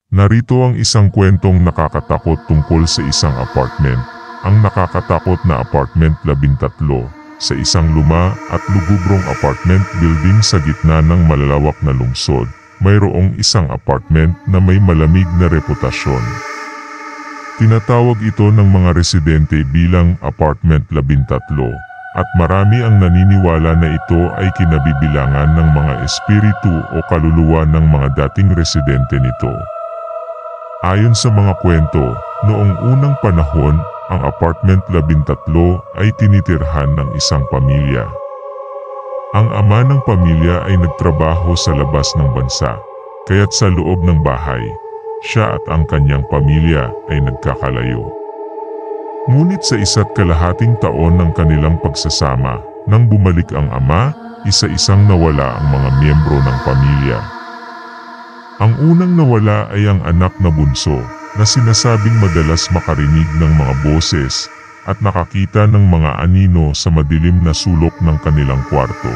Narito ang isang kwentong nakakatakot tungkol sa isang apartment. Ang nakakatakot na apartment 13 sa isang luma at lugubrong apartment building sa gitna ng malalawak na lungsod. Mayroong isang apartment na may malamig na reputasyon. Tinatawag ito ng mga residente bilang apartment 13 at marami ang naniniwala na ito ay kinabibilangan ng mga espiritu o kaluluwa ng mga dating residente nito. Ayon sa mga kwento, noong unang panahon, ang apartment 13 ay tinitirhan ng isang pamilya. Ang ama ng pamilya ay nagtrabaho sa labas ng bansa, kaya't sa loob ng bahay, siya at ang kanyang pamilya ay nagkakalayo. Ngunit sa 1.5 taon ng kanilang pagsasama, nang bumalik ang ama, isa-isang nawala ang mga miyembro ng pamilya. Ang unang nawala ay ang anak na bunso, na sinasabing madalas makarinig ng mga boses at nakakita ng mga anino sa madilim na sulok ng kanilang kwarto.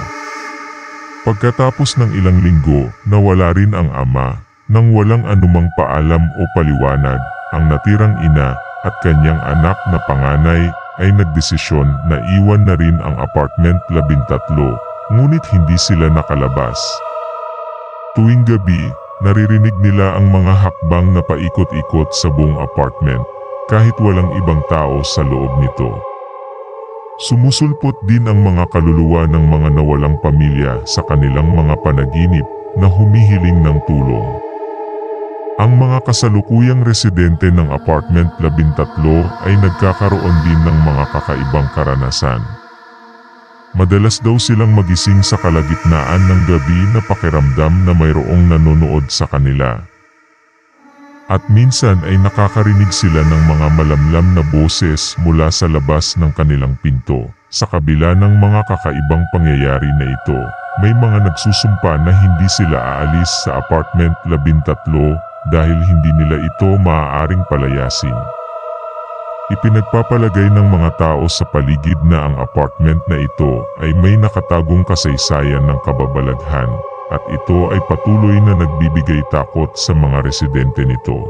Pagkatapos ng ilang linggo, nawala rin ang ama, nang walang anumang paalam o paliwanag. Ang natirang ina at kanyang anak na panganay ay nagdesisyon na iwan na rin ang apartment 13, ngunit hindi sila nakalabas. Tuwing gabi, naririnig nila ang mga hakbang na paikot-ikot sa buong apartment, kahit walang ibang tao sa loob nito. Sumusulpot din ang mga kaluluwa ng mga nawalang pamilya sa kanilang mga panaginip na humihiling ng tulong. Ang mga kasalukuyang residente ng apartment 13 ay nagkakaroon din ng mga kakaibang karanasan. Madalas daw silang magising sa kalagitnaan ng gabi na pakiramdam na mayroong nanonood sa kanila. At minsan ay nakakarinig sila ng mga malamlam na boses mula sa labas ng kanilang pinto. Sa kabila ng mga kakaibang pangyayari na ito, may mga nagsusumpa na hindi sila aalis sa apartment 13 dahil hindi nila ito maaaring palayasin. Ipinagpapalagay ng mga tao sa paligid na ang apartment na ito ay may nakatagong kasaysayan ng kababalaghan at ito ay patuloy na nagbibigay takot sa mga residente nito.